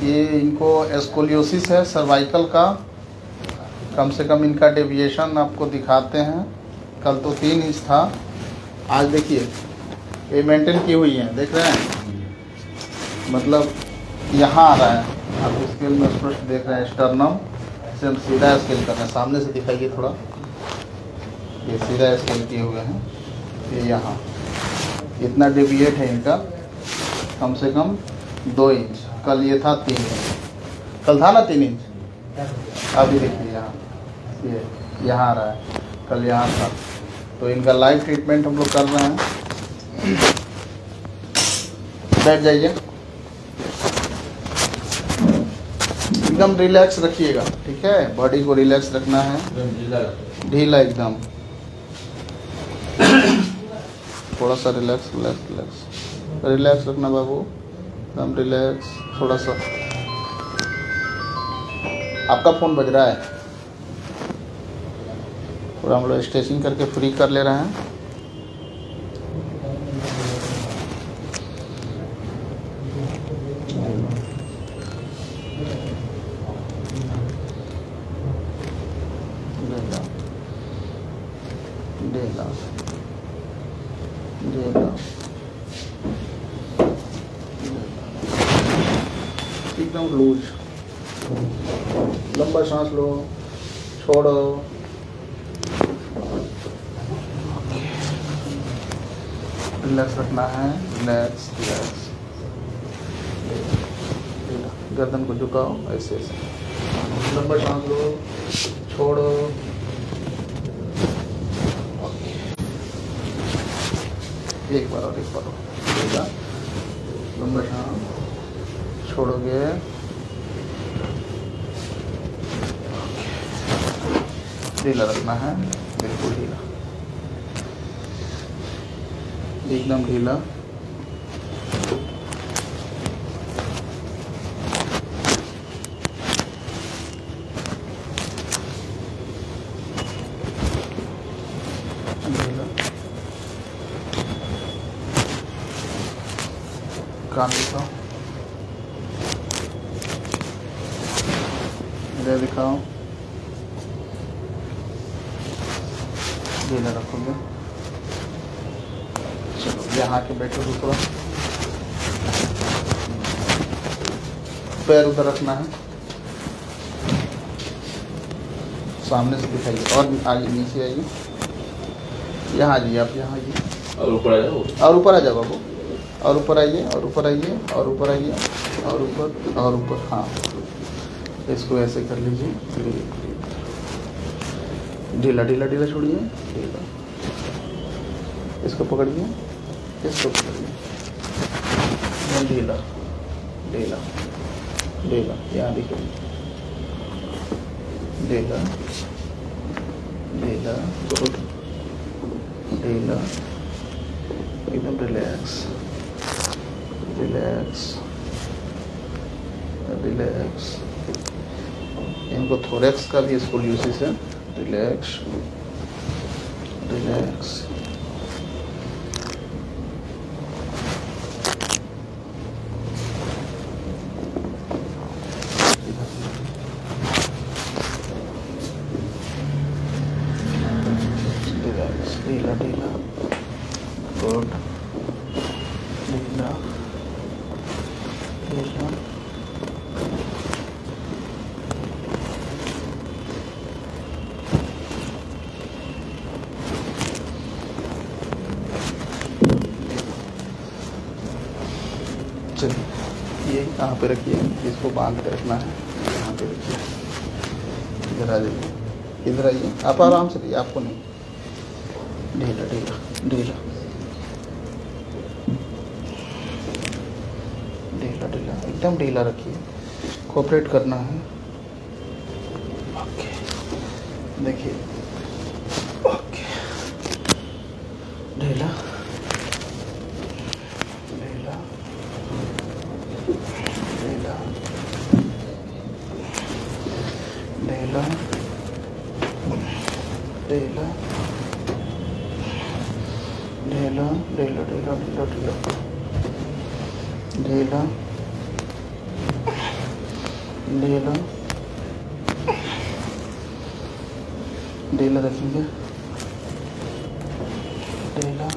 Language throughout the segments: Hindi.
ये इनको स्कोलियोसिस है सर्वाइकल का, कम से कम इनका डेविएशन आपको दिखाते हैं। कल तो 3 इंच था, आज देखिए ये मेंटेन की हुई है, देख रहे हैं, मतलब यहाँ आ रहा है। आप स्केल में स्पष्ट देख रहे हैं, स्टर्नम से हम सीधा स्केल कर रहे हैं। सामने से दिखाइए थोड़ा, ये सीधा स्केल किए हुए हैं, ये यहाँ इतना डेविएट है इनका, कम से कम 2 इंच। कल ये था 3 इंच, कल था ना 3 इंच, अभी देखिए यहाँ ये यहाँ आ रहा है, कल यहाँ था। तो इनका लाइव ट्रीटमेंट हम लोग कर रहे हैं। बैठ जाइए, एकदम रिलैक्स रखिएगा, ठीक है, बॉडी को रिलैक्स रखना है, ढीला एकदम, थोड़ा सा रिलैक्स रिलैक्स रिलैक्स रिलैक्स रखना बाबू, एकदम रिलैक्स। थोड़ा सा आपका फ़ोन बज रहा है, थोड़ा हम लोग स्ट्रेचिंग करके फ्री कर ले रहे हैं। ढीला ढीला एकदम लूज, लंबा सांस लो, छोड़ो, रिलैक्स रखना है, रिलैक्स रिलैक्स। गर्दन को झुकाओ, ऐसे ऐसे, लंबा सांस लो, छोड़ो, एक बार और लंबा सांस, छोड़ोगे, ढीला रखना है, बिल्कुल ढीला, एकदम ढीला। कान दिखाओ, इधर दिखाओ, ढीला रखोगे। चलो यहाँ के बैठो, थोड़ा पैर उधर रखना है, सामने से दिखाइए, और आगे नीचे आइए, यहाँ आइए, आप यहाँ आइए, और ऊपर आ जाओ, और ऊपर आ जाओ बाबू, और ऊपर आइए, और ऊपर आइए, और ऊपर आइए, और ऊपर और ऊपर। हाँ, इसको ऐसे कर लीजिए, ढीला ढीला ढीला छोड़िए, ढीला, इसको पकड़िए, इसको पकड़िए, ढीला ढीला ढीला, यहाँ देखिए, ढीला ढीला गुड, ढीला, एकदम रिलैक्स रिलैक्स रिलैक्स। इनको थोरेक्स का भी स्कोलियोसिस है, रिलैक्स रिलैक्स। रिलैक्स, ढीला ढीला, गुड, ढीला ढीला, चलिए ये कहाँ पे रखिए, इसको बांध के रखना है, यहाँ पे रखिए, इधर आ जाइए, इधर आइए, आप आराम से रहिए, आपको नहीं, ढीला ढीला ढीला ढीला ढीला, एकदम ढीला रखिए, कोऑपरेट करना है। ओके, देखिए, ओके, ढीला ढीला ढीला ढीला ढीला ढीला ढीला ढीला ढीला ढीला ढीला ढीला ढीला रखेंगे, ढीला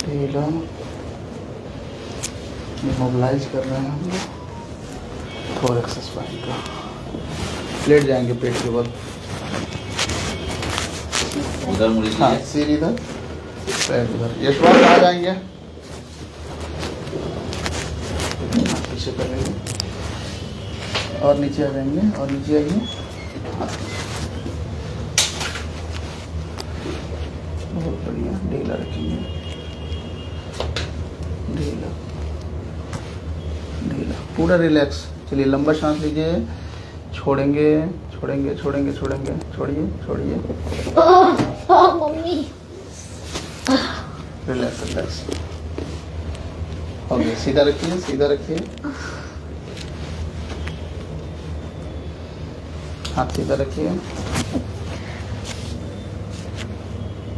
ढीला। मोबिलाइज कर रहे हैं हम लोग थोरैक्स स्पाइन का। लेट जाएंगे पेट के बल, उधर मुड़ी हाँ सिर इधर पैर इधर। यशवंत आ जाएंगे, पीछे करेंगे और नीचे आ जाएंगे और नीचे आइए। बहुत बढ़िया, ढीला रखेंगे, ढीला ढीला पूरा रिलैक्स। चलिए लंबा सांस लीजिए, छोड़ेंगे छोड़ेंगे छोड़ेंगे छोड़ेंगे, छोड़िए छोड़िए, मम्मी रिलैक्स रिलैक्स। ओके सीधा रखिए, सीधा रखिए, हाथ सीधा रखिए।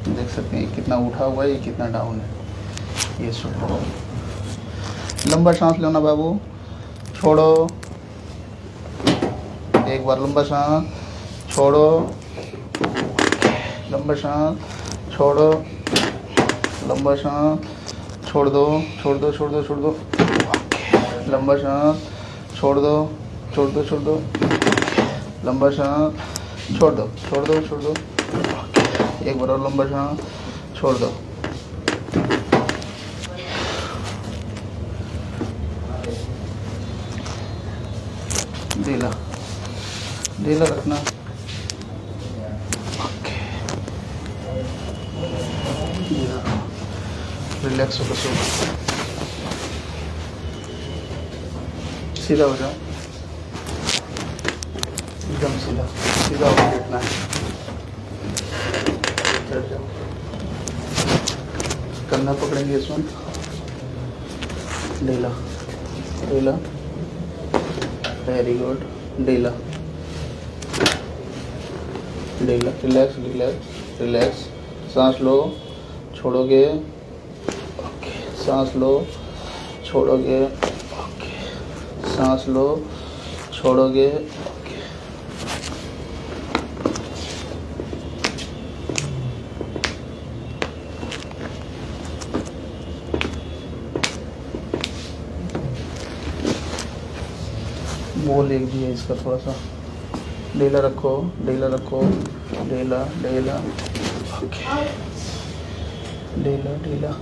देख सकते हैं कितना उठा हुआ है, ये कितना डाउन है। ये छोड़ो, लंबा सांस लेना बाबू, छोड़ो, एक बार लंबा सांस छोड़ो, लंबा सांस छोड़ो, लंबा सांस छोड़ दो, छोड़ दो, छोड़ दो, छोड़ दो, लंबा सांस छोड़ दो, छोड़ दो, छोड़ दो, लंबा सांस छोड़ दो, छोड़ दो, छोड़ दो, एक बार और लंबा सांस छोड़ दो। ढीला ढीला रखना, रिलैक्स होकर सो, सीधा हो जाओ, एकदम सीधा, सीधा होकर लेटना है। चढ़ जाओ, कंधा पकड़ेंगे इसमें, ढीला ढीला, वेरी गुड, ढीला ढीला, रिलैक्स रिलैक्स रिलैक्स। सांस लो, छोड़ोगे, ओके, सांस लो, छोड़ोगे, ओके, सांस लो, छोड़ोगे, ओके। वो लिख दिया इसका, थोड़ा सा ढीला रखो, ढीला रखो, ढीला ढीला, ओके, ढीला ढीला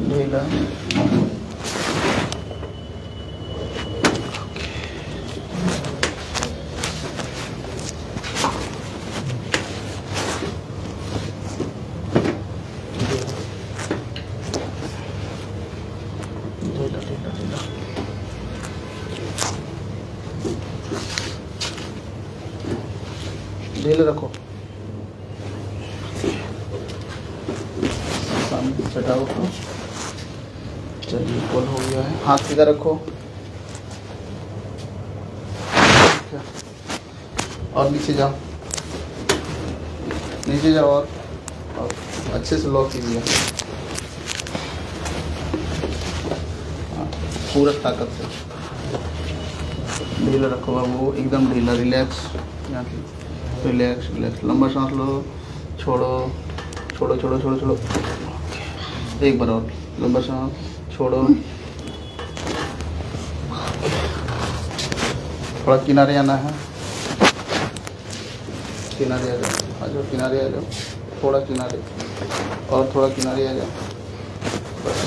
ढीला, ढीला ढीला ढीला, ढीला रखो, सामने चटाओ को। चलिए पुल हो गया है, हाथ सीधा रखो और नीचे जाओ, नीचे जाओ और अच्छे से लॉक कीजिए, पूरा ताकत से ढीला रखो बाबू, एकदम ढीला, रिलैक्स, रिलैक्स रिलैक्स। लंबा सांस लो, छोड़ो छोड़ो छोड़ो छोड़ो छोड़ो, एक बार और लंबा सांस छोड़ो, थोड़ा किनारे आना है, किनारे आ जाओ, आ जाओ किनारे आ जाओ, थोड़ा किनारे और थोड़ा किनारे आ जाओ, बस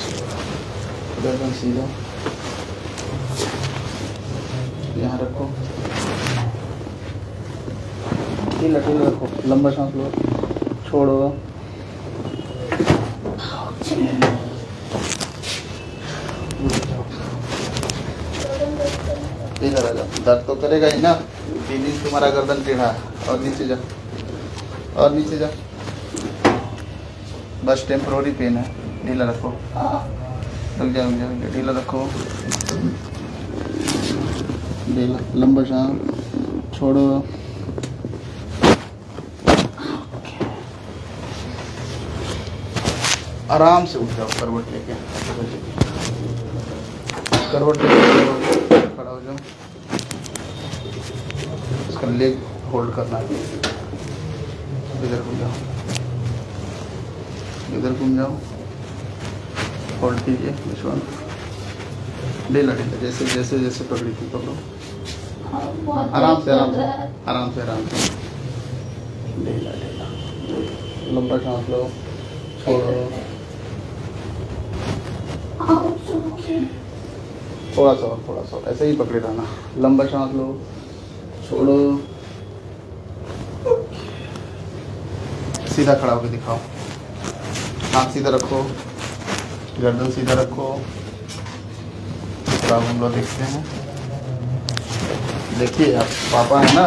गर्दन सीधा, यहाँ रखो, ढीला ढीला रखो, लंबा सांस लो, छोड़ो, इधर आ जाओ, दर्द तो करेगा ही ना, 3 दिन तुम्हारा गर्दन टेढ़ा है। और नीचे जा, और नीचे जा, बस टेम्पोररी पेन है, ढीला रखो, रुक जाओ रुक जाओ, ढीला रखो, ढीला, लंबा सांस छोड़ो, आराम से उठ जाओ करवट लेके, करवट लेके खड़ा हो जाओ। इसका लेग होल्ड करना है। इधर घूम जाओ, इधर घूम जाओ, होल्ड कीजिए विश्वान, ढीला ढीला, जैसे जैसे जैसे पकड़ी थी पकड़ो, आराम से आराम से आराम से आराम से, ढीला ढीला, लंबा सांस लो, छोड़ो, थोड़ा सा ऐसे ही पकड़े रहना, लंबा सांस लो, छोड़ो, सीधा खड़ा होकर दिखाओ, हाथ सीधा रखो, गर्दन सीधा रखो, थोड़ा हम लोग देखते हैं। देखिए आप पापा है ना,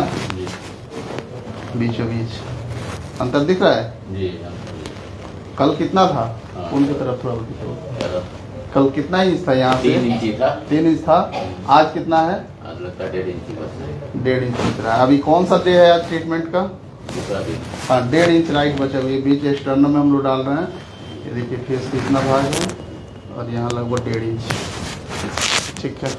बीचों बीच अंतर दिख रहा है जी। कल कितना था? हाँ। उनकी तरफ थोड़ा दिखाओ। कल कितना इंच था यहाँ से? 3 इंची था। 3 इंच था। आज कितना है? आज लगता है 1.5 इंची बस है। 1.5 इंच बच रहा है। अभी कौन सा डे है आज ट्रीटमेंट का? दूसरा दिन। हाँ, 1.5 इंच राइट बचा हुआ है। बीच स्टर्नम में हम लोग डाल रहे हैं। ये देखिए फेस कितना भाग है और यहाँ लगभग 1.5 इंच। ठीक है।